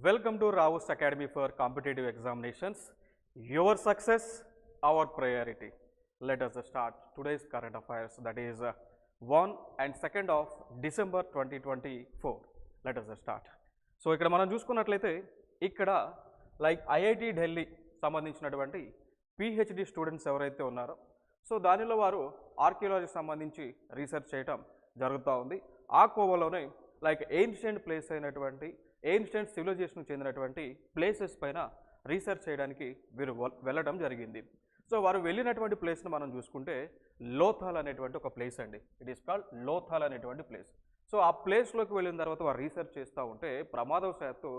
Welcome to Rao's Academy for Competitive Examinations. Your success, our priority. Let us start today's current affairs, that is 1 and 2nd of December 2024. Let us start. So ఇక్కడ మనం చూసుకున్నట్లయితే ఇక్కడ IIT Delhi సంబంధించినటువంటి PhD students ఎవరైతే ఉన్నారో so దానిలో వారు ఆర్కియాలజీకి సంబంధించి రీసెర్చ్ చేయటం జరుగుతూ ఉంది. ఆ కోవలోనే ఏన్షియంట్ ప్లేస్ అయినటువంటి ఏన్షియంట్ సివిలైజేషన్కి చెందినటువంటి ప్లేసెస్ పైన రీసెర్చ్ చేయడానికి వీరు వెళ్ళడం జరిగింది. సో వారు వెళ్ళినటువంటి ప్లేస్ను మనం చూసుకుంటే లోథాల్ అనేటువంటి ఒక ప్లేస్ అండి. ఇట్ ఈస్ కాల్డ్ లోథాల్ అనేటువంటి ప్లేస్. సో ఆ ప్లేస్లోకి వెళ్ళిన తర్వాత వారు రీసెర్చ్ చేస్తూ ఉంటే ప్రమాదవశాత్తు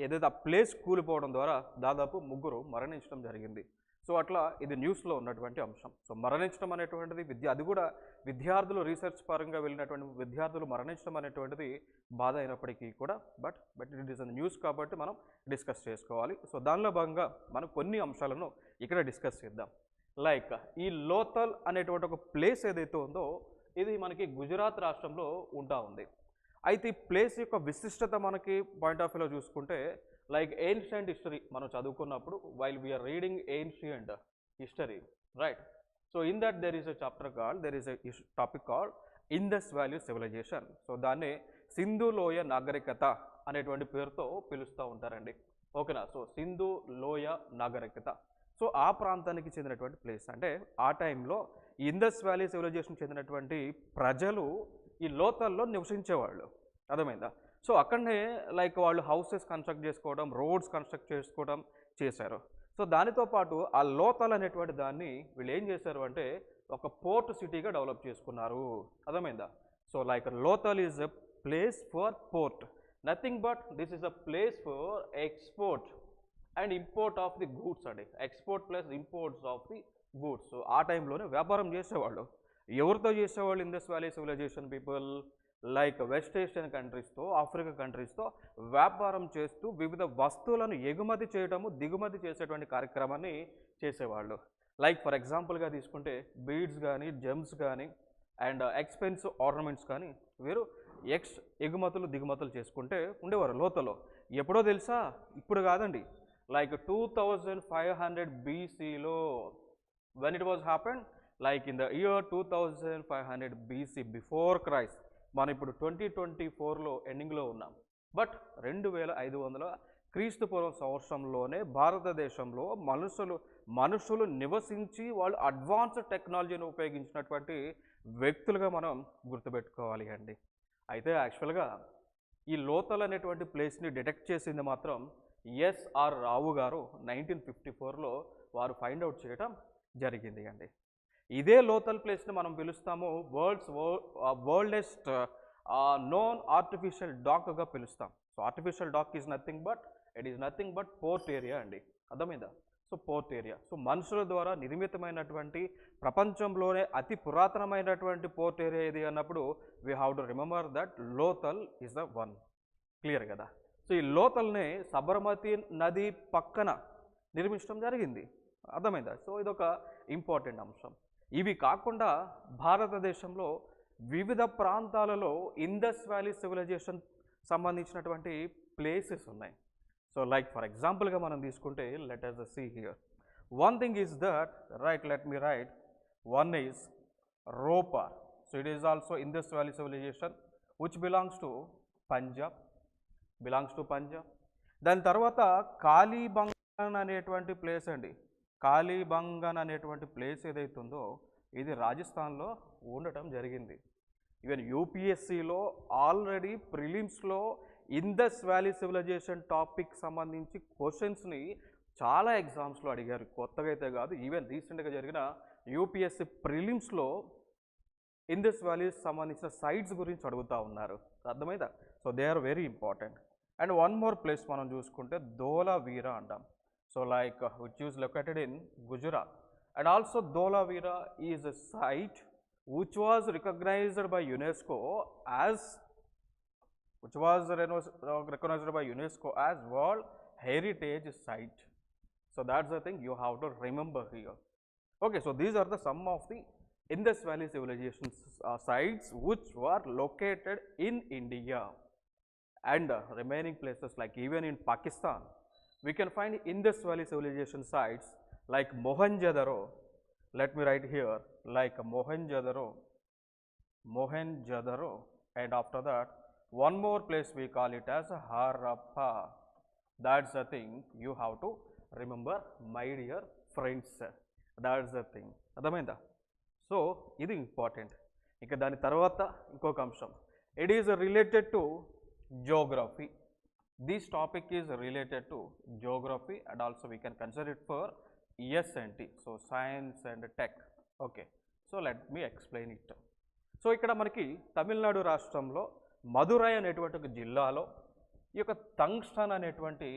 ఏదైతే ఆ ప్లేస్ కూలిపోవడం ద్వారా దాదాపు 3 మరణించడం జరిగింది. సో అట్లా ఇది న్యూస్లో ఉన్నటువంటి అంశం. సో మరణించడం అనేటువంటిది అది కూడా విద్యార్థులు రీసెర్చ్ పరంగా వెళ్ళినటువంటి విద్యార్థులు మరణించడం అనేటువంటిది బాధ అయినప్పటికీ కూడా బట్ ఇట్ ఈస్ న్యూస్ కాబట్టి మనం డిస్కస్ చేసుకోవాలి. సో దానిలో భాగంగా మనం కొన్ని అంశాలను ఇక్కడ డిస్కస్ చేద్దాం. ఈ లోథల్ అనేటువంటి ఒక ప్లేస్ ఏదైతే ఉందో ఇది మనకి గుజరాత్ రాష్ట్రంలో ఉంటా ఉంది. అయితే ఈ ప్లేస్ యొక్క విశిష్టత మనకి పాయింట్ ఆఫ్ వ్యూలో చూసుకుంటే ఏన్షియంట్ హిస్టరీ మనం చదువుకున్నప్పుడు while we are reading ancient history right. So in that there is a chapter called topic called Indus valley civilisation. సో దాన్ని సింధు లోయ నాగరికత అనేటువంటి పేరుతో పిలుస్తూ ఉంటారండి. ఓకేనా. సో సింధు లోయ నాగరికత సో ఆ ప్రాంతానికి చెందినటువంటి ప్లేస్. అంటే ఆ టైంలో ఇండస్ వ్యాలీ సివిలైజేషన్ చెందినటువంటి ప్రజలు ఈ లోతల్లో నివసించేవాళ్ళు. అర్థమైందా. సో అక్కడనే వాళ్ళు హౌసెస్ కన్స్ట్రక్ట్ చేసుకోవడం, రోడ్స్ కన్స్ట్రక్ట్ చేసుకోవడం చేశారు. సో దానితో పాటు ఆ లోతల్ అనేటువంటి దాన్ని వీళ్ళు ఏం చేశారు అంటే ఒక పోర్ట్ సిటీగా డెవలప్ చేసుకున్నారు. అర్థమైందా. So Lothal is a place for port, nothing but this is a place for export and import of the goods అండి. Export plus imports of the goods. So ఆ టైంలోనే వ్యాపారం చేసేవాళ్ళు. ఎవరితో చేసేవాళ్ళు Indus valley civilisation people? West Asian కంట్రీస్తో, Africa కంట్రీస్తో వ్యాపారం చేస్తూ వివిధ వస్తువులను ఎగుమతి చేయడము, దిగుమతి చేసేటువంటి కార్యక్రమాన్ని చేసేవాళ్ళు. ఫర్ ఎగ్జాంపుల్గా తీసుకుంటే బీడ్స్ కానీ, జెమ్స్ కానీ అండ్ ఎక్స్పెన్సివ్ ఆర్నమెంట్స్ కానీ వీరు ఎగుమతులు దిగుమతులు చేసుకుంటే ఉండేవారు లోతలో. ఎప్పుడో తెలుసా? ఇప్పుడు కాదండి. 2500 BCలో when it was happened in the year 2500 BC before Christ. మనం ఇప్పుడు 2024లో ఎండింగ్లో ఉన్నాం. బట్ 2500 క్రీస్తు పూర్వం సంవత్సరంలోనే భారతదేశంలో మనుషులు నివసించి వాళ్ళు అడ్వాన్స్డ్ టెక్నాలజీని ఉపయోగించినటువంటి వ్యక్తులుగా మనం గుర్తుపెట్టుకోవాలి అండి. అయితే యాక్చువల్గా ఈ లోతల్ అనేటువంటి ప్లేస్ని డిటెక్ట్ చేసింది మాత్రం ఎస్ఆర్ రావు గారు 1954లో వారు ఫైండ్ అవుట్ చేయడం జరిగింది అండి. ఇదే లోతల్ ప్లేస్ని మనం పిలుస్తాము వరల్డెస్ట్ నోన్ ఆర్టిఫిషియల్ డాక్గా పిలుస్తాం. So artificial dock is nothing but port area అండి. అర్థమైందా. So port area. సో మనుషుల ద్వారా నిర్మితమైనటువంటి ప్రపంచంలోనే అతి పురాతనమైనటువంటి పోర్ట్ ఏరియా ఇది అన్నప్పుడు we have to remember that Lothal is the one. Clear కదా. సో ఈ లోతల్ని సబర్మతి నది పక్కన నిర్మించడం జరిగింది. అర్థమైందా. సో ఇదొక ఇంపార్టెంట్ అంశం. ఇవి కాకుండా భారతదేశంలో వివిధ ప్రాంతాలలో ఇండస్ వ్యాలీ సివిలైజేషన్ సంబంధించినటువంటి ప్లేసెస్ ఉన్నాయి. సో ఫర్ ఎగ్జాంపుల్గా మనం తీసుకుంటే let us see here. One thing is that let me write. One is Ropa. So it is also Indus Valley civilization which belongs to Punjab. దాని తర్వాత కాళీబంగన్ అనేటువంటి place అండి. కాళీబంగన్ అనేటువంటి ప్లేస్ ఏదైతే ఉందో ఇది రాజస్థాన్లో ఉండటం జరిగింది. ఈవెన్ యూపీఎస్సీలో ఆల్రెడీ ప్రిలిమ్స్లో ఇండస్ వ్యాలీ సివిలైజేషన్ టాపిక్ సంబంధించి క్వశ్చన్స్ని చాలా ఎగ్జామ్స్లో అడిగారు. కొత్తగా అయితే కాదు, ఈవెన్ రీసెంట్గా జరిగిన యూపీఎస్సీ ప్రిలిమ్స్లో ఇండస్ వ్యాలీస్ సంబంధించిన సైట్స్ గురించి అడుగుతూ ఉన్నారు. అర్థమైందా. So they are very important. And one more place మనం చూసుకుంటే ధోలావీరా అంటాం. So which is located in Gujarat, and also Dholavira is a site which was recognized by UNESCO as World Heritage Site. So that's the thing you have to remember here. Okay, so these are the some of the Indus Valley civilization sites which were located in India. and remaining places like even in Pakistan, we can find Indus Valley civilization sites like Mohenjo-daro. Let me write here like Mohenjo-daro, and after that, one more place we call it as Harappa. That's the thing you have to remember, my dear friends. That's the thing. అర్థమైందా? So ఇది important. ఇక దాని తర్వాత ఇంకొక అంశం, it is related to geography. This topic is related to geography and also we can consider it for S&T, so science and tech. Okay, so let me explain it. So ఇక్కడ మనకి తమిళనాడు రాష్ట్రంలో మదురై అనేటువంటి ఒక జిల్లాలో ఈ యొక్క టంగ్స్టన్ అనేటువంటి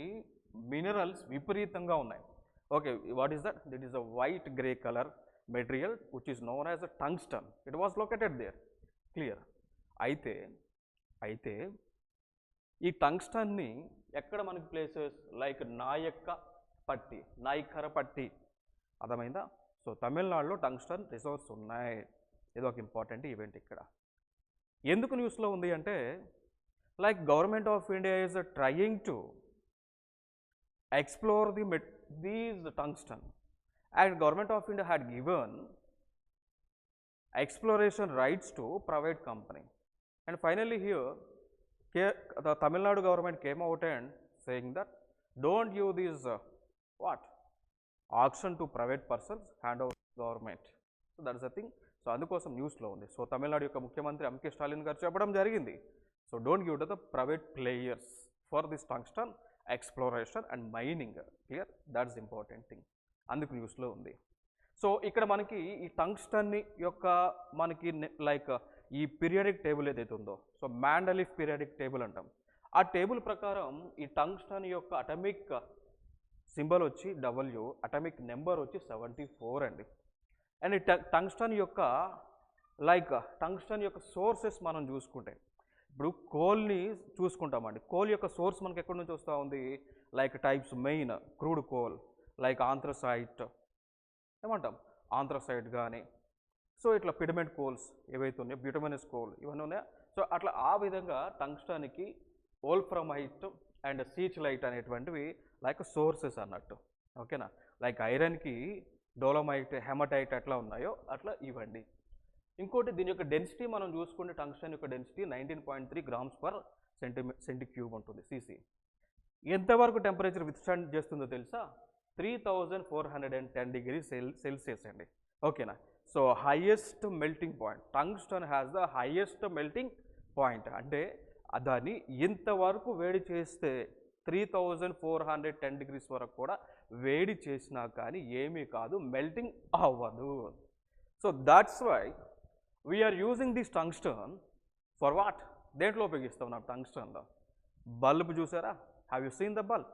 minerals విపరీతంగా ఉన్నాయి. Okay, what is that? It is a white grey colour material which is known as a tungsten. It was located there. Clear? అయితే ఈ టంగ్స్టన్ని ఎక్కడ మనకి ప్లేసెస్ లైక్ నాయకరపట్టి, అర్థమైందా? సో తమిళనాడులో టంగ్స్టన్ రిసోర్స్ ఉన్నాయి. ఇది ఒక ఇంపార్టెంట్ ఈవెంట్. ఇక్కడ ఎందుకు న్యూస్లో ఉంది అంటే, like government of India is trying to explore these tungsten and government of India had given exploration rights to private company, and finally here the Tamil Nadu government came out and saying that don't give this auction to private persons, hand over government. So that is the thing. So అందుకోసం న్యూస్లో ఉంది. So Tamil Nadu యొక్క ముఖ్యమంత్రి MK Stalin గారు చెప్పడం జరిగింది, so don't give to the private players for this tungsten exploration and mining. Clear? That's important thing. అందుకు న్యూస్లో ఉంది. సో ఇక్కడ మనకి ఈ టంగ్స్టన్ యొక్క మనకి లైక్ ఈ పీరియాడిక్ టేబుల్ ఏదైతే ఉందో, సో మాండలిఫ్ పీరియాడిక్ టేబుల్ అంటాం. ఆ టేబుల్ ప్రకారం ఈ టంగ్స్టన్ యొక్క అటమిక్ సింబల్ వచ్చి W, అటమిక్ నెంబర్ వచ్చి 74 అండి. అండ్ ఈ టంగ్స్టన్ యొక్క టంగ్స్టన్ యొక్క సోర్సెస్ మనం చూసుకుంటే, ఇప్పుడు కోల్ని చూసుకుంటామండి. కోల్ యొక్క సోర్స్ మనకి ఎక్కడి నుంచి వస్తూ ఉంది? Like types main crude coal like anthracite, ఏమంటాం ఆంథ్రసైట్ కానీ, సో ఇట్లా పిడమెంట్ కోల్స్ ఏవైతే ఉన్నాయో, బ్యూటమినస్ కోల్ ఇవన్నీ ఉన్నాయా. సో అట్లా ఆ విధంగా టంగ్స్టన్కి వోల్ఫ్రమైట్ అండ్ సీచ్లైట్ అనేటువంటివి లైక్ సోర్సెస్ అన్నట్టు. ఓకేనా? లైక్ ఐరన్కి డోలోమైట్, హెమటైట్ అట్లా ఉన్నాయో అట్లా ఇవ్వండి. ఇంకోటి దీని యొక్క డెన్సిటీ మనం చూసుకుంటే, టంగ్స్టన్ యొక్క డెన్సిటీ 19.3 grams per centicube ఉంటుంది, సిసి. ఎంతవరకు టెంపరేచర్ విత్స్టాండ్ చేస్తుందో తెలుసా? 3410 degrees Celsius అండి. ఓకేనా? So highest melting point, tungsten has the highest melting point. అంటే దాన్ని ఇంతవరకు వేడి చేస్తే 3410 degrees వరకు కూడా వేడి చేసినా కానీ ఏమీ కాదు, మెల్టింగ్ అవ్వదు. So that's why we are using this tungsten for what? దేంట్లో ఉపయోగిస్తాం నా టంగ్స్టన్లో? బల్బ్ చూసారా? Have you seen the bulb?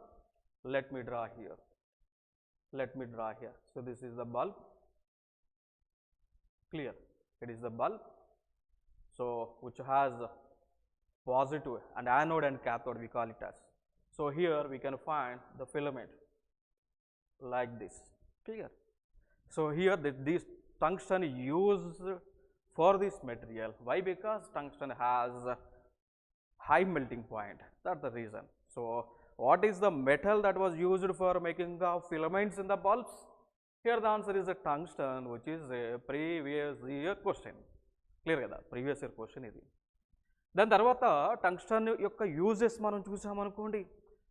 Let me draw here. So this is the bulb. Clear? It is the bulb, so which has positive and anode and cathode, we call it as. So here we can find the filament like this. Clear? So here this tungsten is used for this material. Why? Because tungsten has high melting point. That's the reason. So what is the metal that was used for making the filaments in the bulbs? Here the answer is a tungsten, which is a previous year question. Clear kada? Previous year question ఇది. దాని తర్వాత tungsten యొక్క uses మనం చూసామనుకోండి,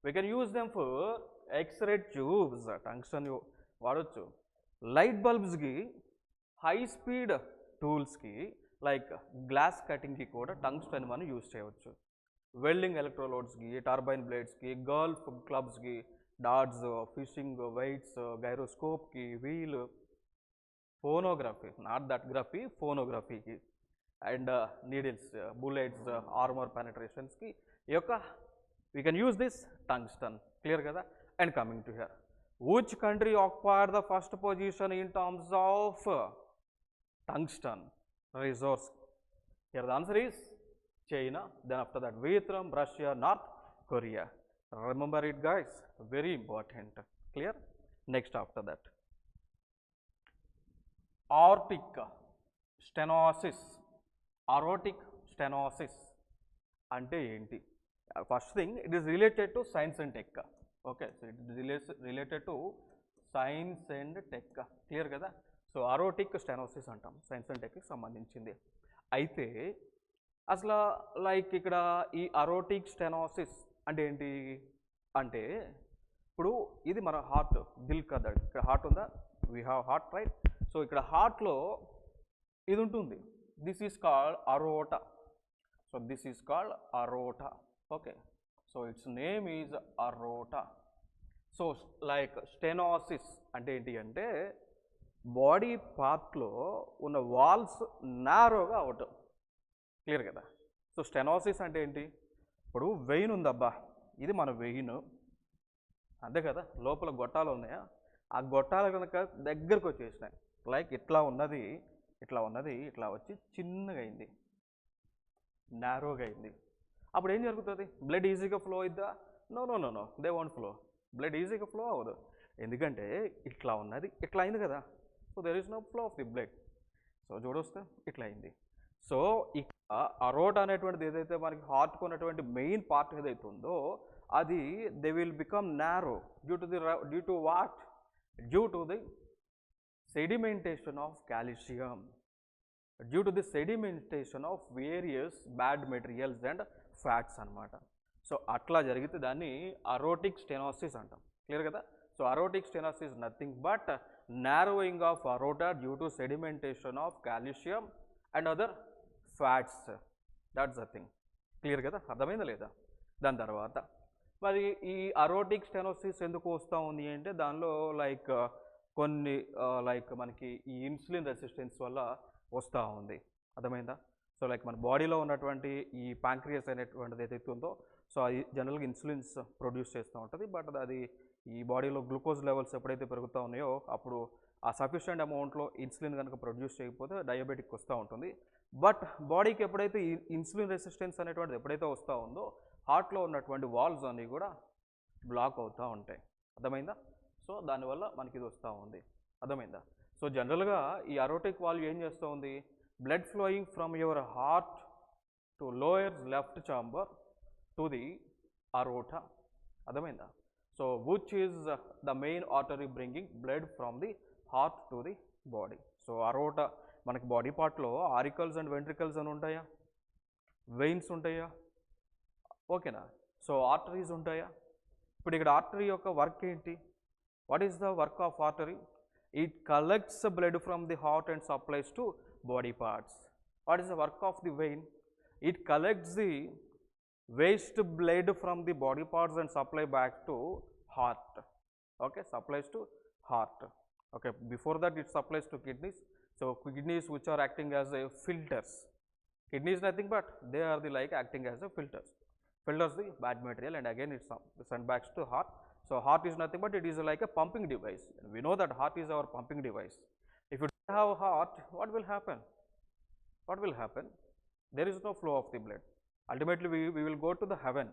we can use them for X-ray tubes. Tungsten వాడచ్చు light బల్బ్స్కి, high speed టూల్స్కి like glass కటింగ్కి కూడా టంగ్స్టన్ మనం యూజ్ చేయవచ్చు. వెల్డింగ్ ఎలక్ట్రోలోడ్స్కి, టర్బైన్ బ్లేడ్స్కి, గల్ఫ్ క్లబ్స్కి, డాట్స్, ఫిషింగ్ వెయిట్స్, గైరోస్కోప్కి, wheel, phonography, not that graphy, ఫోనోగ్రఫీకి, అండ్ నీడిల్స్, బుల్లెట్స్, ఆర్మర్ పెనట్రేషన్స్కి ఈ యొక్క we can use this tungsten. Clear కదా? And coming to here, which country acquired the first position in terms of tungsten resource? Here the answer is China, then after that Vietnam, Russia, North Korea. Remember it guys, very important. Clear? Next after that, aortic stenosis. Aortic stenosis అంటే ఏంటి? First thing it is related to science and tech. Okay, so it is related to science and tech. Clear కదా? So aortic stenosis అంటాం, science and టెక్కి సంబంధించింది. అయితే అసలు like ఇక్కడ ఈ అరోటిక్ stenosis అంటే ఏంటి అంటే, ఇప్పుడు ఇది మన హార్ట్, దిల్ కదా, ఇక్కడ హార్ట్ ఉందా, we have heart right. So ఇక్కడ హార్ట్లో ఇది ఉంటుంది, this is called aorta. So this is called aorta. Okay, so its name is aorta. So like stenosis అంటే ఏంటి అంటే, బాడీ పార్ట్లో ఉన్న వాల్స్ నారోగా అవటం. క్లియర్ కదా? సో స్టెనోసిస్ అంటే ఏంటి, ఇప్పుడు వెయిన్ ఉందబ్బా, ఇది మన వెయిన్, అంతే కదా, లోపల గొట్టాలు ఉన్నాయా, ఆ గొట్టాలు కనుక దగ్గరకు వచ్చేసినాయి, లైక్ ఇట్లా ఉన్నది ఇట్లా వచ్చి చిన్నగా అయింది, నారోగా అయింది. అప్పుడు ఏం జరుగుతుంది? బ్లడ్ ఈజీగా ఫ్లో అవుద్దా? No no no no, they won't flow. Blood ఈజీగా ఫ్లో అవ్వదు, ఎందుకంటే ఇట్లా ఉన్నది ఇట్లా అయింది కదా. So there is no flow of the blood. So చూడొస్తే ఇట్లా అయింది. సో ఇక్కడ అరోటా అనేటువంటిది ఏదైతే మనకి హార్ట్కి ఉన్నటువంటి మెయిన్ పార్ట్ ఏదైతే ఉందో, అది they will become narrow due to what? Due to the sedimentation of calcium, due to the sedimentation of various bad materials and fats అన్నమాట. సో అట్లా జరిగితే దాన్ని అరోటిక్ స్టెనోసిస్ అంటాం. క్లియర్ కదా? So aortic stenosis nothing but narrowing of aorta due to sedimentation of calcium and other fats. That's the thing. Clear కదా? అర్థమైందా లేదా? దాని తర్వాత మరి ఈ అరోటిక్ స్టెనోసిస్ ఎందుకు వస్తూ ఉంది అంటే, దానిలో లైక్ కొన్ని లైక్ మనకి ఈ ఇన్సులిన్ రెసిస్టెన్స్ వల్ల వస్తూ ఉంది. అర్థమైందా? సో లైక్ మన బాడీలో ఉన్నటువంటి ఈ ప్యాంక్రియాస్ అనేటువంటిది ఏదైతే ఉందో, సో అది జనరల్గా ఇన్సులిన్స్ ప్రొడ్యూస్ చేస్తూ ఉంటుంది. బట్ అది ఈ బాడీలో గ్లూకోజ్ లెవెల్స్ ఎప్పుడైతే పెరుగుతూ ఉన్నాయో, అప్పుడు ఆ సఫిషియెంట్ అమౌంట్లో ఇన్సులిన్ కనుక ప్రొడ్యూస్ చేయకపోతే డయాబెటిక్ వస్తూ ఉంటుంది. బట్ బాడీకి ఎప్పుడైతే ఈ ఇన్సులిన్ రెసిస్టెన్స్ అనేటువంటిది ఎప్పుడైతే వస్తూ ఉందో, హార్ట్లో ఉన్నటువంటి వాల్వ్స్ అన్నీ కూడా బ్లాక్ అవుతూ ఉంటాయి. అర్థమైందా? సో దానివల్ల మనకి ఇది వస్తూ ఉంది. అర్థమైందా? సో జనరల్గా ఈ అరోటిక్ వాల్వ్ ఏం చేస్తూ ఉంది? Blood flowing from your heart to lower left chamber to the aorta. అర్థమైందా? So which is the main artery bringing blood from the heart to the body. So aorta మనకి బాడీ పార్ట్లో auricles and ventricles అని ఉంటాయా, veins ఉంటాయా, ఓకేనా? So arteries ఉంటాయా? ఇప్పుడు ఇక్కడ ఆర్టరీ యొక్క వర్క్ ఏంటి? What is the work of artery? It collects the blood from the heart and supplies to body parts. What is the work of the vein? It collects the waste blood from the body parts and supply back to heart. Okay, supplies to heart. Okay, before that it supplies to kidneys. So kidneys which are acting as a filters. Kidneys nothing but they are the like acting as a filters. Filters the bad material and again it's sent back to heart. So heart is nothing but it is like a pumping device. We know that heart is our pumping device. If you don't have a heart, what will happen? What will happen? There is no flow of the blood. Ultimately, we will go to the heaven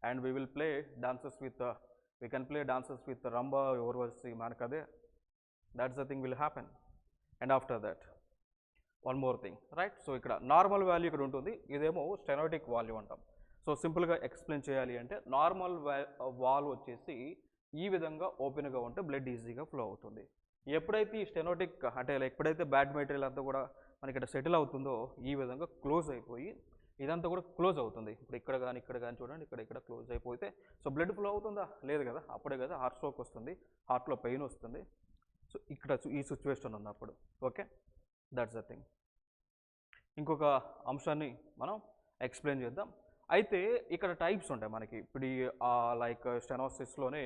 and we will play dances with, we can play dances with Ramba, Urvasi, Manakade. That's the thing will happen. And after that, one more thing, right? So, ikkada normal value ikkada untundi, idemo stenotic value antam. So సింపుల్గా explain చేయాలి అంటే, normal valve వచ్చేసి ఈ విధంగా ఓపెన్గా ఉంటే blood ఈజీగా flow అవుతుంది. ఎప్పుడైతే ఈ స్టెనోటిక్ అంటే ఎప్పుడైతే బ్యాడ్ మెటీరియల్ అంతా కూడా మనకి ఇక్కడ సెటిల్ అవుతుందో, ఈ విధంగా క్లోజ్ అయిపోయి ఇదంతా కూడా క్లోజ్ అవుతుంది. ఇప్పుడు ఇక్కడ కానీ చూడండి, ఇక్కడ క్లోజ్ అయిపోతే సో బ్లడ్ ఫ్లో అవుతుందా? లేదు కదా. అప్పుడే కదా హార్ట్ స్ట్రోక్ వస్తుంది, హార్ట్లో పెయిన్ వస్తుంది. సో ఇక్కడ ఈ సిచ్యువేషన్ ఉన్నప్పుడు. Okay, that's the thing. ఇంకొక అంశాన్ని మనం ఎక్స్ప్లెయిన్ చేద్దాం. అయితే ఇక్కడ టైప్స్ ఉంటాయి మనకి. ఇప్పుడు లైక్ స్టెనోసిస్లోనే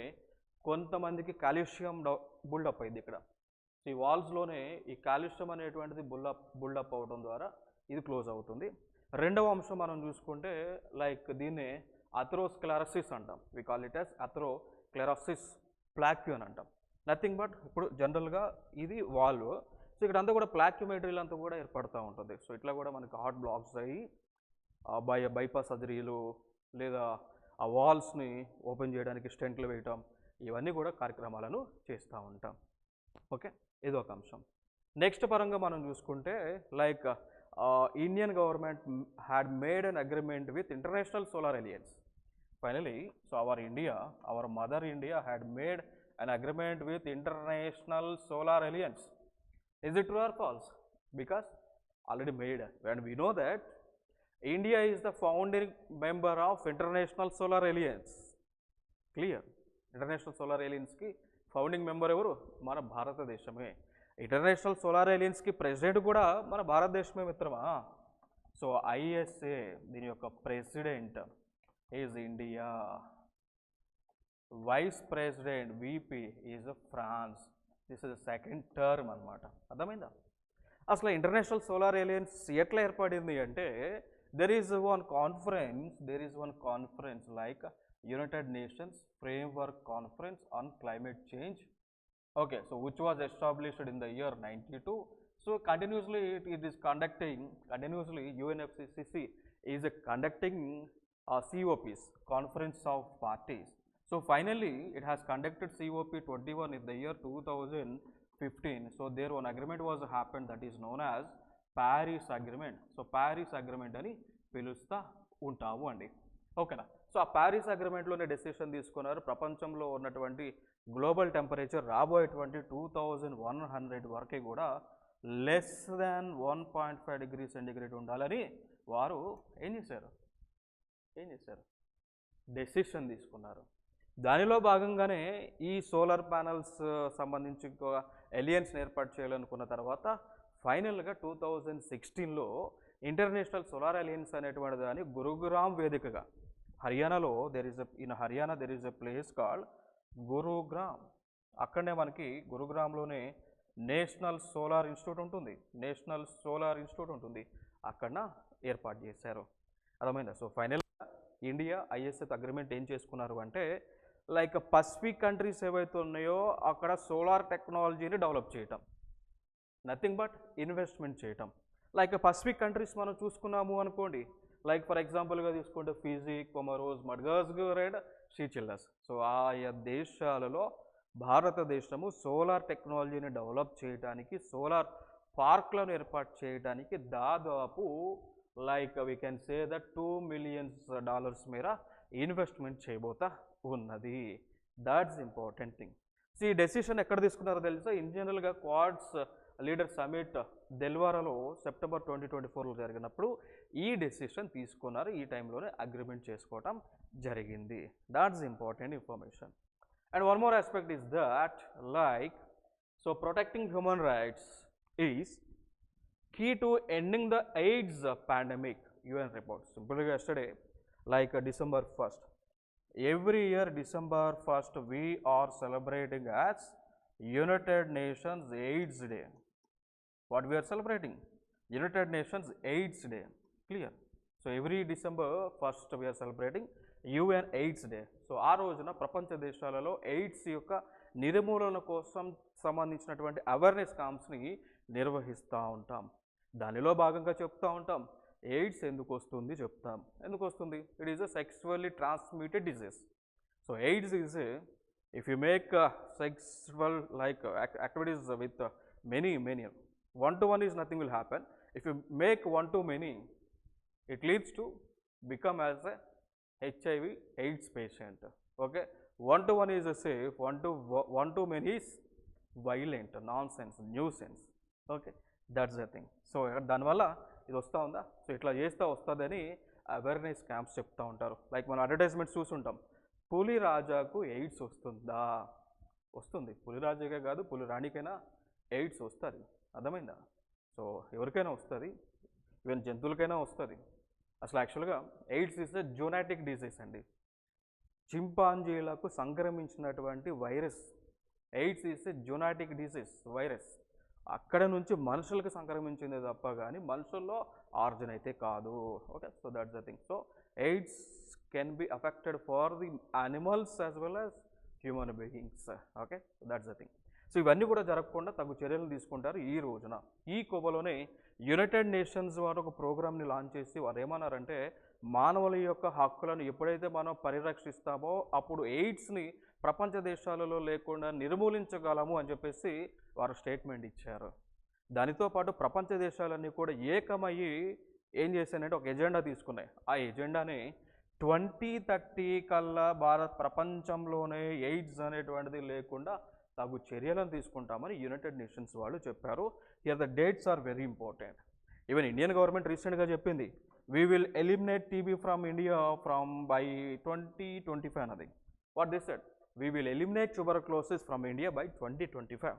కొంతమందికి కాల్షియం బుల్డప్ అయింది ఇక్కడ. సో ఈ వాల్స్లోనే ఈ కాల్షియం అనేటువంటిది బుల్డప్ అవ్వడం ద్వారా ఇది క్లోజ్ అవుతుంది. రెండవ అంశం మనం చూసుకుంటే లైక్ దీన్నే అథెరోస్క్లెరోసిస్ అంటాం. We call it as atherosclerosis plaque అని అంటాం. నథింగ్ బట్ ఇప్పుడు జనరల్గా ఇది వాల్వ్. సో ఇక్కడ అంతా కూడా ప్లాక్యూ మెటీరియల్ అంతా కూడా ఏర్పడుతూ ఉంటుంది. సో ఇట్లా కూడా మనకి హార్ట్ బ్లాక్స్ అయ్యి బైపాస్ సర్జరీలు లేదా ఆ వాల్స్ని ఓపెన్ చేయడానికి స్టెంట్లు వేయటం, ఇవన్నీ కూడా కార్యక్రమాలను చేస్తూ ఉంటాం. ఓకే, ఇది ఒక అంశం. నెక్స్ట్ పరంగా మనం చూసుకుంటే like Indian government had made an agreement with international solar alliance. Finally, so our India, our mother India had made an agreement with International Solar Alliance. Is it true or false? Because already made, and we know that India is the founding member of International Solar Alliance. Clear? International Solar Alliance ki founding member ఎవరు? మన భారతదేశమే. International solar అలయన్స్కి president కూడా మన భారతదేశమే మిత్రమా. So ISA దీని యొక్క president is India, vice president VP is France. This is second term అనమాట. అర్థమైందా? అసలు ఇంటర్నేషనల్ సోలార్ అలయన్స్ ఎట్లా ఏర్పడింది అంటే there is one conference like United Nations Framework Conference on Climate Change. Okay, so which was established in the year 92. So continuously it is conducting, UNFCCC is conducting COPs, Conference of Parties. So finally it has conducted COP21 in the year 2015. So there one agreement was happened that is known as Paris agreement. So Paris agreement అని పిలుస్తూ ఉంటాము అండి. ఓకేనా? So ఆ Paris అగ్రిమెంట్లోనే decision తీసుకున్నారు. ప్రపంచంలో ఉన్నటువంటి global temperature రాబోయేటువంటి 2100 వరకే కూడా లెస్ దాన్ 1.5 డిగ్రీ సెంటిగ్రేడ్ ఉండాలని వారు ఏం చేశారు డెసిషన్ తీసుకున్నారు. దానిలో భాగంగానే ఈ సోలార్ ప్యానల్స్ సంబంధించి అలయన్స్ని ఏర్పాటు చేయాలనుకున్న తర్వాత ఫైనల్గా 2016లో ఇంటర్నేషనల్ సోలార్ అలయన్స్ అనేటువంటి దాన్ని గురుగ్రామ్ వేదికగా హర్యానాలో Haryana there is a place called Gurugram. అక్కడనే మనకి గురుగ్రామ్లోనే నేషనల్ సోలార్ ఇన్స్టిట్యూట్ ఉంటుంది. అక్కడ ఏర్పాటు చేశారు. అర్థమైందా? సో ఫైనల్గా ఇండియా ఐఎస్ఏ అగ్రిమెంట్ ఏం చేసుకున్నారు అంటే లైక్ పసిఫిక్ కంట్రీస్ ఏవైతే ఉన్నాయో అక్కడ సోలార్ టెక్నాలజీని డెవలప్ చేయటం, నథింగ్ బట్ ఇన్వెస్ట్మెంట్ చేయటం. లైక్ పసిఫిక్ కంట్రీస్ మనం చూసుకున్నాము అనుకోండి, లైక్ ఫర్ ఎగ్జాంపుల్గా తీసుకుంటే Fiji, Comoros, Madagascar and Seychelles. So ఆయా దేశాలలో భారతదేశము సోలార్ టెక్నాలజీని డెవలప్ చేయడానికి, సోలార్ పార్క్లను ఏర్పాటు చేయడానికి దాదాపు like we can say the $2 million మేర ఇన్వెస్ట్మెంట్ చేయబోతా ఉన్నది. That's important thing. సో ఈ డెసిషన్ ఎక్కడ తీసుకున్నారో తెలుసా? ఇన్ జనరల్గా క్వాడ్స్ లీడర్ సమిట్ డెల్వారాలో సెప్టెంబర్ 2024లో జరిగినప్పుడు ఈ డెసిషన్ తీసుకున్నారు. ఈ టైంలోనే అగ్రిమెంట్ చేసుకోవటం జరిగింది. That's important information. And one more aspect is that like so protecting human rights is key to ending the AIDS pandemic. UN report. Simply yesterday, like December 1st. Every year December 1st we are celebrating as United Nations AIDS Day. What we are celebrating? United Nations AIDS Day. Clear? So every December 1st we are celebrating UN AIDS Day. So ఆ రోజున ప్రపంచ దేశాలలో AIDS యొక్క నిర్మూలన కోసం సంబంధించినటువంటి awareness క్యాంప్స్ని నిర్వహిస్తూ ఉంటాం. దానిలో భాగంగా చెప్తూ ఉంటాం ఎయిడ్స్ ఎందుకు వస్తుంది చెప్తాం. ఎందుకు వస్తుంది? It is a sexually transmitted disease. So AIDS is if you make sexual like activities with many one to one is nothing will happen. If you make one to many, it leads to become as a HIV AIDS patient. Okay, one to one is safe, one to many is violent, nonsense, nuisance. Okay, that's the thing. So దానివల్ల ఇది వస్తూ ఉందా? So ఇట్లా చేస్తూ వస్తుందని awareness camps చెప్తూ ఉంటారు. Like మనం అడ్వర్టైజ్మెంట్స్ చూసుంటాం, పులి రాజాకు ఎయిడ్స్ వస్తుందా? వస్తుంది. పులి రాజాకే కాదు, పులి రాణికైనా ఎయిడ్స్ వస్తుంది. అర్థమైందా? సో ఎవరికైనా వస్తుంది, ఈవెన్ జంతువులకైనా వస్తుంది. అసలు యాక్చువల్గా AIDS is the zoonotic disease అండి. చింపాంజీలకు సంక్రమించినటువంటి virus. AIDS is the zoonotic disease virus. అక్కడ నుంచి మనుషులకు సంక్రమించింది తప్ప కానీ మనుషుల్లో ఆర్జిన్ అయితే కాదు. Okay, so that's the thing. So AIDS can be affected for the animals as well as human beings. Okay, so that's the thing. So ఇవన్నీ కూడా జరగకుండా తగు చర్యలు తీసుకుంటారు ఈ రోజున. ఈ కోవలోనే యునైటెడ్ నేషన్స్ వారు ఒక ప్రోగ్రామ్ని లాంచ్ చేసి వారు ఏమన్నారంటే మానవుల యొక్క హక్కులను ఎప్పుడైతే మనం పరిరక్షిస్తామో అప్పుడు ఎయిడ్స్ని ప్రపంచ దేశాలలో లేకుండా నిర్మూలించగలము అని చెప్పేసి వారు స్టేట్మెంట్ ఇచ్చారు. దానితో పాటు ప్రపంచ దేశాలన్నీ కూడా ఏకమయ్యి ఏం చేశానంటే ఒక ఎజెండా తీసుకున్నాయి. ఆ ఎజెండాని 2030 కల్లా ప్రపంచంలోనే ఎయిడ్స్ అనేటువంటిది లేకుండా తగు చర్యలను తీసుకుంటామని యునైటెడ్ నేషన్స్ వాళ్ళు చెప్పారు. Here the dates are very important. Even Indian government రీసెంట్గా చెప్పింది we will eliminate TB from India from by 2025 అన్నది. What this said, we will eliminate tuberculosis from India by 2025.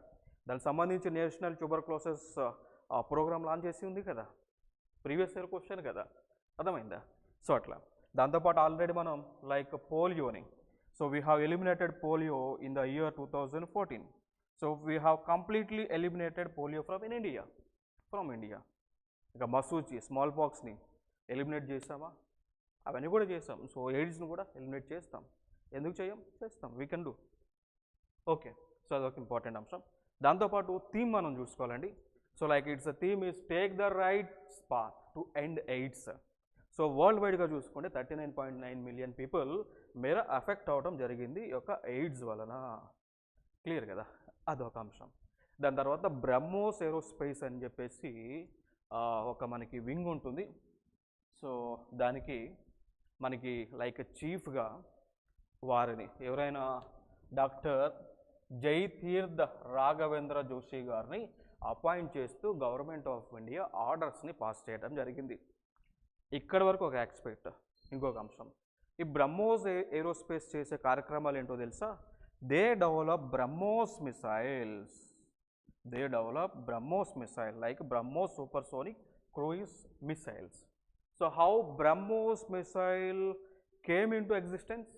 దానికి సంబంధించి నేషనల్ ట్యూబర్క్లోసిస్ ప్రోగ్రామ్ లాంచ్ చేసి ఉంది కదా, previous year question కదా, అర్థమైందా? సో అట్లా దాంతోపాటు ఆల్రెడీ మనం లైక్ పోలియోని, so we have eliminated polio in the year 2014. So we have completely eliminated polio from India. ఇక మసూచి స్మాల్ పాక్స్ని ఎలిమినేట్ చేస్తామా? అవన్నీ కూడా చేస్తాం. సో ఎయిడ్స్ని కూడా ఎలిమినేట్ చేస్తాం. ఎందుకు చేస్తాం, we can do. Okay, so అదొక ఇంపార్టెంట్ అంశం. దాంతోపాటు థీమ్ మనం చూసుకోవాలండి. So like it's the theme is take the right path to end AIDS. So world వైడ్గా చూసుకుంటే 39.9 మిలియన్ పీపుల్ మేర అఫెక్ట్ అవడం జరిగింది ఈ యొక్క ఎయిడ్స్ వలన. క్లియర్ కదా, అదొక అంశం. దాని తర్వాత బ్రహ్మోస్ ఏరోస్పేస్ అని చెప్పేసి ఒక మనకి వింగ్ ఉంటుంది. సో దానికి మనకి లైక్ చీఫ్గా వారిని ఎవరైనా డాక్టర్ జైతీర్థ్ రాఘవేంద్ర జోషి గారిని అపాయింట్ చేస్తూ గవర్నమెంట్ ఆఫ్ ఇండియా ఆర్డర్స్ని పాస్ చేయడం జరిగింది. ఇక్కడ వరకు ఒక ఆస్పెక్ట్. ఇంకొక అంశం, ఈ బ్రహ్మోస్ ఏరోస్పేస్ చేసే కార్యక్రమాలు ఏంటో తెలుసా? They develop BrahMos missiles. Like BrahMos supersonic cruise missiles. So how BrahMos missile came into existence?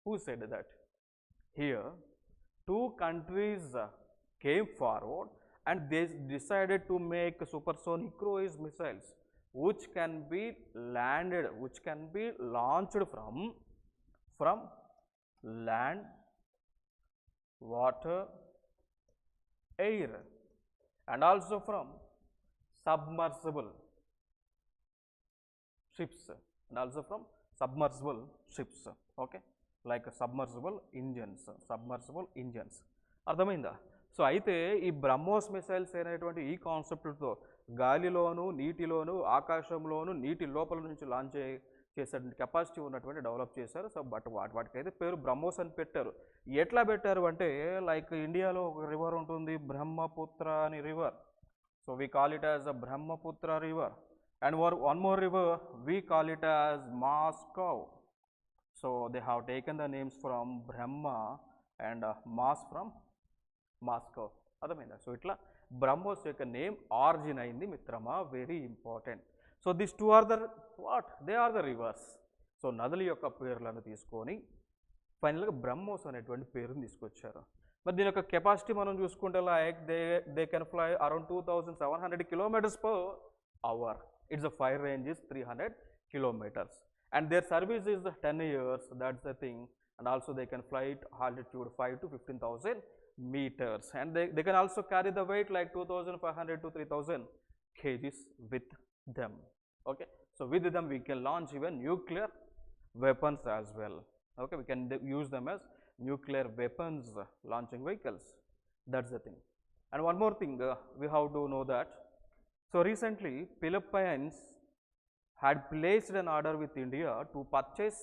Who said that? Here, two countries came forward and they decided to make supersonic cruise missiles which can be launched from land, water, air, and also from submersible ships. Okay, like submersible engines. అర్థమైందా? So అయితే ఈ BrahMos missiles అనేటువంటి ఈ కాన్సెప్ట్తో గాలిలోను, నీటిలోను, ఆకాశంలోను, నీటి లోపల నుంచి launch చేసే కెపాసిటీ ఉన్నటువంటి డెవలప్ చేశారు. సో బట్ వాటికైతే పేరు బ్రహ్మోస్ అని పెట్టారు. ఎట్లా పెట్టారు అంటే లైక్ ఇండియాలో ఒక రివర్ ఉంటుంది, బ్రహ్మపుత్ర అని river. So we call it as a Brahmaputra river. And one more river we call it as Moscow. So they have taken the names from Brahma and mos from Moscow. అర్థమైందా? సో ఇట్లా బ్రహ్మోస్ యొక్క నేమ్ ఆరిజిన్ అయింది మిత్రమా, very important. So this two are the they are the rivers. సో నదుల యొక్క పేర్లను తీసుకొని ఫైనల్గా బ్రహ్మోస్ అనేటువంటి పేరుని తీసుకొచ్చారు. మరి దీని యొక్క కెపాసిటీ మనం చూసుకుంటే like they can fly around 2700 kilometers per hour. It's a fire range is 300 kilometers. And their service is 10 years, that's the thing. And also they can fly at altitude 5 to 15,000 meters. And they can also carry the weight like 2,500 to 3,000 kgs with them. Okay, so with them we can launch even nuclear weapons as well. Okay, we can use them as nuclear weapons launching vehicles. That's the thing. And one more thing we have to know that. So recently Philippines had placed an order with India to purchase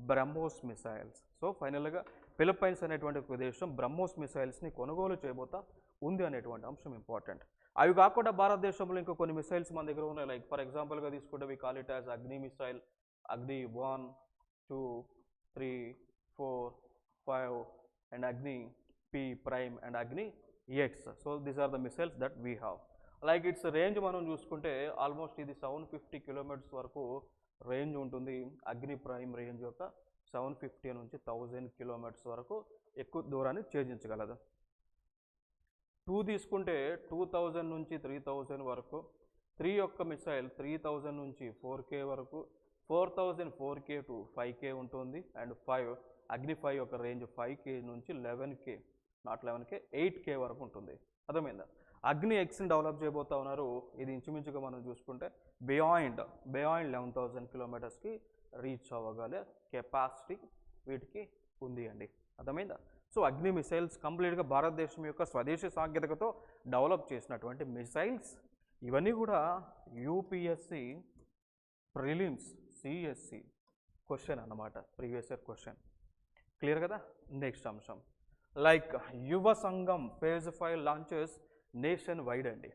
BrahMos missiles. So finally Philippines అనేటువంటి ప్రదేశం బ్రహ్మోస్ మిసైల్స్ని కొనుగోలు చేయబోతా ఉంది అనేటువంటి అంశం important. అవి కాకుండా భారతదేశంలో ఇంకా కొన్ని మిసైల్స్ మన దగ్గర ఉన్నాయి. లైక్ ఫర్ ఎగ్జాంపుల్గా తీసుకుంటే వి కాల్ ఇట్ యాజ్ అగ్ని మిసైల్, అగ్ని 1, 2, 3, 4, 5 అండ్ అగ్ని P prime and Agni X. So these are the missiles that we have. Like its range మనం చూసుకుంటే ఆల్మోస్ట్ ఇది 750 kilometers వరకు రేంజ్ ఉంటుంది. అగ్ని ప్రైమ్ రేంజ్ యొక్క 750 నుంచి 1000 kilometers వరకు ఎక్కువ దూరాన్ని ఛేదించగలదు. 2 తీసుకుంటే 2000 నుంచి 3000 వరకు, 3 యొక్క మిసైల్ 3000 నుంచి 4K వరకు, 4000 4K టు 5K ఉంటుంది. అండ్ 5 అగ్ని 5 యొక్క రేంజ్ 5K నుంచి 11K, నాట్ 11K 8K వరకు ఉంటుంది. అర్థమైందా? అగ్ని ఎక్స్ని డెవలప్ చేయబోతా ఉన్నారు. ఇది ఇంచుమించుగా మనం చూసుకుంటే బియాండ్ 11,000 kilometersకి రీచ్ అవ్వగలే కెపాసిటీ వీటికి ఉంది అండి. అర్థమైందా? సో అగ్ని మిసైల్స్ కంప్లీట్గా భారతదేశం యొక్క స్వదేశీ సాంకేతికతో డెవలప్ చేసినటువంటి మిసైల్స్. ఇవన్నీ కూడా యూపీఎస్సి ప్రిలిమ్స్, సిఎస్సి క్వశ్చన్ అన్నమాట, ప్రీవియస్ ఇయర్ క్వశ్చన్. క్లియర్ కదా. నెక్స్ట్ అంశం లైక్ యువ సంఘం ఫేజ్ 5 లాంచెస్ నేషన్ వైడ్ అండి.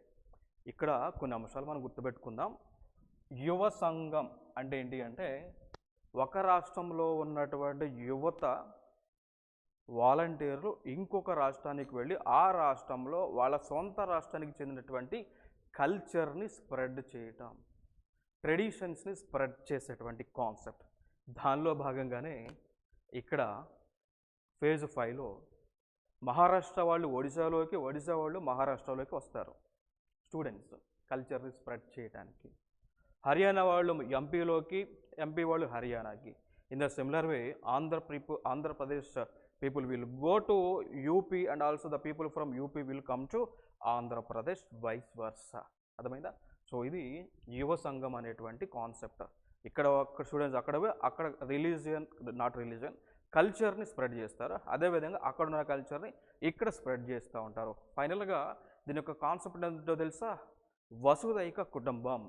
ఇక్కడ కొన్ని అంశాలు మనం గుర్తుపెట్టుకుందాం. యువ సంఘం అంటే ఏంటి అంటే ఒక రాష్ట్రంలో ఉన్నటువంటి యువత వాలంటీర్లు ఇంకొక రాష్ట్రానికి వెళ్ళి ఆ రాష్ట్రంలో వాళ్ళ సొంత రాష్ట్రానికి చెందినటువంటి కల్చర్ని స్ప్రెడ్ చేయటం, ట్రెడిషన్స్ని స్ప్రెడ్ చేసేటువంటి కాన్సెప్ట్. దానిలో భాగంగానే ఇక్కడ ఫేజ్ 5లో మహారాష్ట్ర వాళ్ళు ఒడిశాలోకి, ఒడిశా వాళ్ళు మహారాష్ట్రలోకి వస్తారు స్టూడెంట్స్ కల్చర్ని స్ప్రెడ్ చేయడానికి. హర్యానా వాళ్ళు ఎంపీలోకి, ఎంపీ వాళ్ళు హర్యానాకి. In the similar way Andhra Pradesh people will go to UP and also the people from UP will come to Andhra Pradesh, vice versa. అర్థమైందా? సో ఇది యువ సంఘం అనేటువంటి కాన్సెప్ట్. ఇక్కడ స్టూడెంట్స్ అక్కడ రిలీజియన్, నాట్ రిలీజియన్, కల్చర్ని స్ప్రెడ్ చేస్తారు. అదేవిధంగా అక్కడ ఉన్న కల్చర్ని ఇక్కడ స్ప్రెడ్ చేస్తూ ఉంటారు. ఫైనల్గా దీని యొక్క కాన్సెప్ట్ ఏంటో తెలుసా? వసుదైక కుటుంబం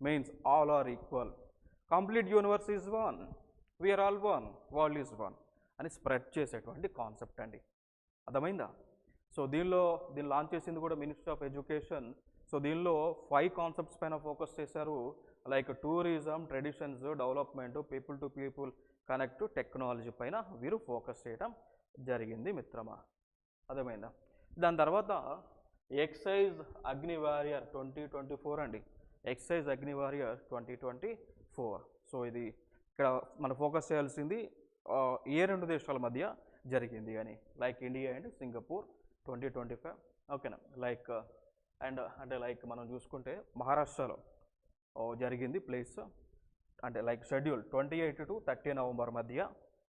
means all are equal, complete universe is one, we are all one, world is one అని స్ప్రెడ్ చేసేటువంటి కాన్సెప్ట్ అండి. అర్థమైందా? సో దీనిలో లాంచ్ చేసింది కూడా మినిస్ట్రీ ఆఫ్ ఎడ్యుకేషన్. సో దీనిలో 5 కాన్సెప్ట్స్ పైన ఫోకస్ చేశారు. Like tourism, traditions, development, people to people connect, technology పైన వీరు ఫోకస్ చేయడం జరిగింది మిత్రమా. అర్థమైందా? దాని తర్వాత ఎక్సైజ్ అగ్ని వారియర్ 2024 అండి. ఎక్సైజ్ అగ్ని వారియర్ 2024. సో ఇది ఇక్కడ మనం ఫోకస్ చేయాల్సింది ఏ 2 దేశాల మధ్య జరిగింది అని, లైక్ ఇండియా అండ్ సింగపూర్ 2025. ఓకేనా. లైక్ అంటే లైక్ మనం చూసుకుంటే మహారాష్ట్రలో జరిగింది ప్లేస్, అంటే లైక్ షెడ్యూల్ 28 to 30 నవంబర్ మధ్య.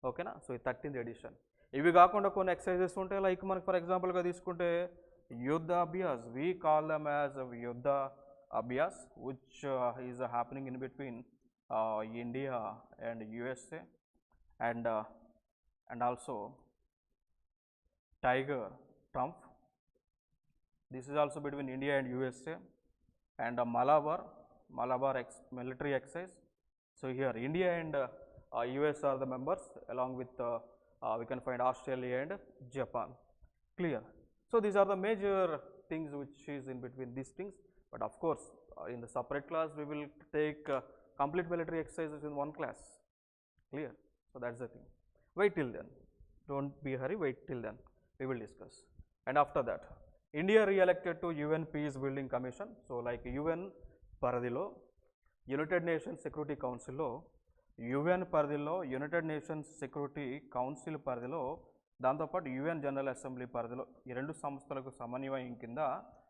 ఓకేనా. సో ఈ 13th ఎడిషన్. ఇవి కాకుండా కొన్ని ఎక్సర్సైజెస్ ఉంటాయి. లైక్ మనకి ఫర్ ఎగ్జాంపుల్గా తీసుకుంటే Yudh Abhyas, we call them as Yudh Abhyas, which is happening in between India and USA. And also Tiger Trump. This is also between India and USA. And Malabar military exercise. So here India and US are the members, along with we can find Australia and Japan. Clear? So these are the major things which is in between these things. But of course in the separate class we will take complete military exercises in one class. Clear? So that's the thing. Wait till then. Don't be hurry. Wait till then. We will discuss. And after that, India re-elected to UN Peace Building Commission. So like UN paradilo, United Nations Security Council lo, UN paradilo, United Nations Security Council paradilo, దాంతో పాటు UN General Assembly పరిధిలో ఈ 2 సంస్థలకు సమన్వయం కింద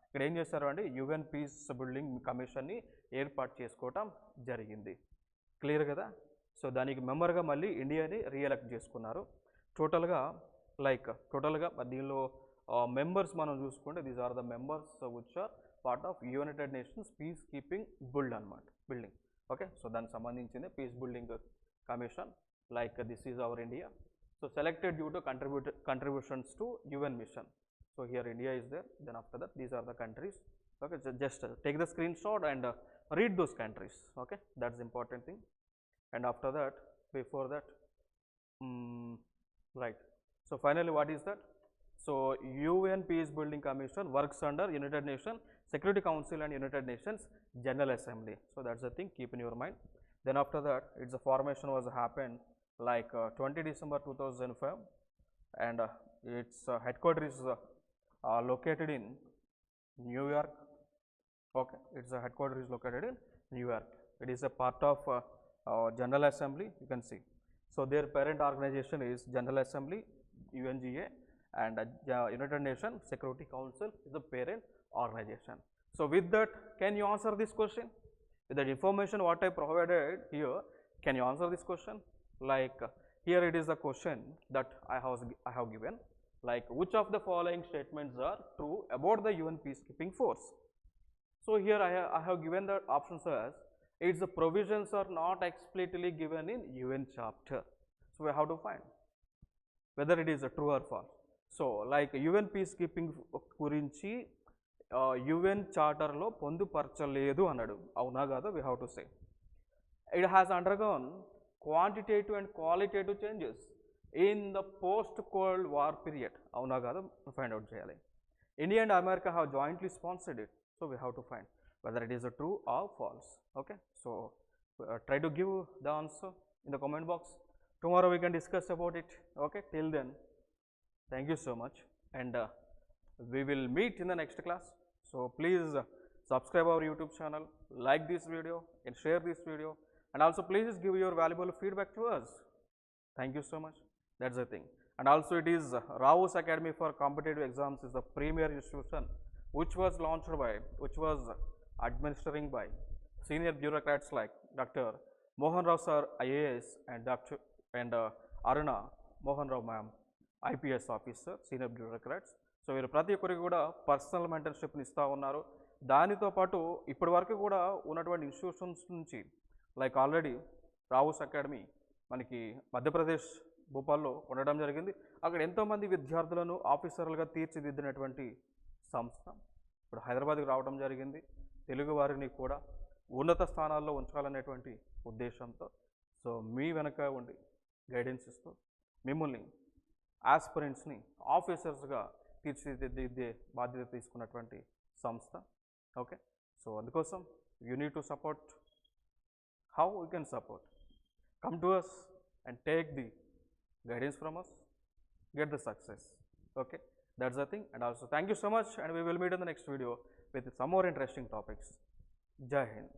ఇక్కడ ఏం చేశారు అంటే UN పీస్ బిల్డింగ్ కమిషన్ని ఏర్పాటు చేసుకోవటం జరిగింది. క్లియర్ కదా. సో దానికి మెంబర్గా మళ్ళీ ఇండియాని రీఎలెక్ట్ చేసుకున్నారు. టోటల్గా దీనిలో మెంబర్స్ మనం చూసుకుంటే these are the members which are part of United Nations peace keeping building. Okay. So దానికి సంబంధించింది peace building commission. Like this is our India. So selected due to contributions to UN mission. So here India is there. Then after that these are the countries. Okay. Just take the screenshot and read those countries. Okay. That's the important thing. And after that, before that, right. So finally, what is that? So UN Peace Building Commission works under United Nations Security Council and United Nations General Assembly. So that's the thing. Keep in your mind. Then after that, its formation was happened like 20 December 2005, and its headquarters is located in New York. Okay, its headquarters is located in New York. It is a part of General Assembly, you can see. So their parent organization is General Assembly, UNGA, and United Nations Security Council is the parent organization. So with that, can you answer this question? With that information what I provided here, can you answer this question? Like here it is the question that I have given, like which of the following statements are true about the UN peacekeeping force? So here I have given the options as its provisions are not explicitly given in UN chapter. So we have to find whether it is true or false. So like UN peacekeeping గురించి UN charter లో పొందుపరచలేదు అన్నాడు. అవునా కాదా? We have to say it has undergone quantitative and qualitative changes in the post-Cold War period. అవునా కాదు find out చేయాలి. India and America have jointly sponsored it. So we have to find whether it is a true or false. Okay. So try to give the answer in the comment box. Tomorrow we can discuss about it. Okay. Till then, thank you so much, and we will meet in the next class. So please subscribe our YouTube channel, like this video and share this video, and also please give your valuable feedback to us. Thank you so much. That's the thing. And also it is Rao's Academy for Competitive Exams is the premier institution which was launched by, which was administering by senior bureaucrats like Dr. Mohan Rao sir IAS and Dr. and Aruna Mohan Rao ma'am IPS officer, senior bureaucrats. So వీరు ప్రతి ఒక్కరికి కూడా personal మెంటర్షిప్ని ఇస్తూ ఉన్నారు. దానితో పాటు ఇప్పటి వరకు కూడా ఉన్నటువంటి ఇన్స్టిట్యూషన్స్ నుంచి లైక్ ఆల్రెడీ రావుస్ అకాడమీ మనకి మధ్యప్రదేశ్ భోపాల్లో ఉండడం జరిగింది. అక్కడ ఎంతోమంది విద్యార్థులను ఆఫీసర్లుగా తీర్చిదిద్దినటువంటి సంస్థ ఇప్పుడు హైదరాబాద్కి రావడం జరిగింది. తెలుగు వారిని కూడా ఉన్నత స్థానాల్లో ఉంచాలనేటువంటి ఉద్దేశంతో. సో మీ వెనక ఉండి గైడెన్స్ ఇస్తూ మిమ్మల్ని ఆస్పిరెంట్స్ని ఆఫీసర్స్గా తీర్చిదిద్దే బాధ్యత తీసుకున్నటువంటి సంస్థ. ఓకే. సో అందుకోసం you need to support. How you can support? Come to us and take the guidance from us, get the success. Okay, that's the thing. And also thank you so much, and we will meet in the next video with some more interesting topics. Jai Hind.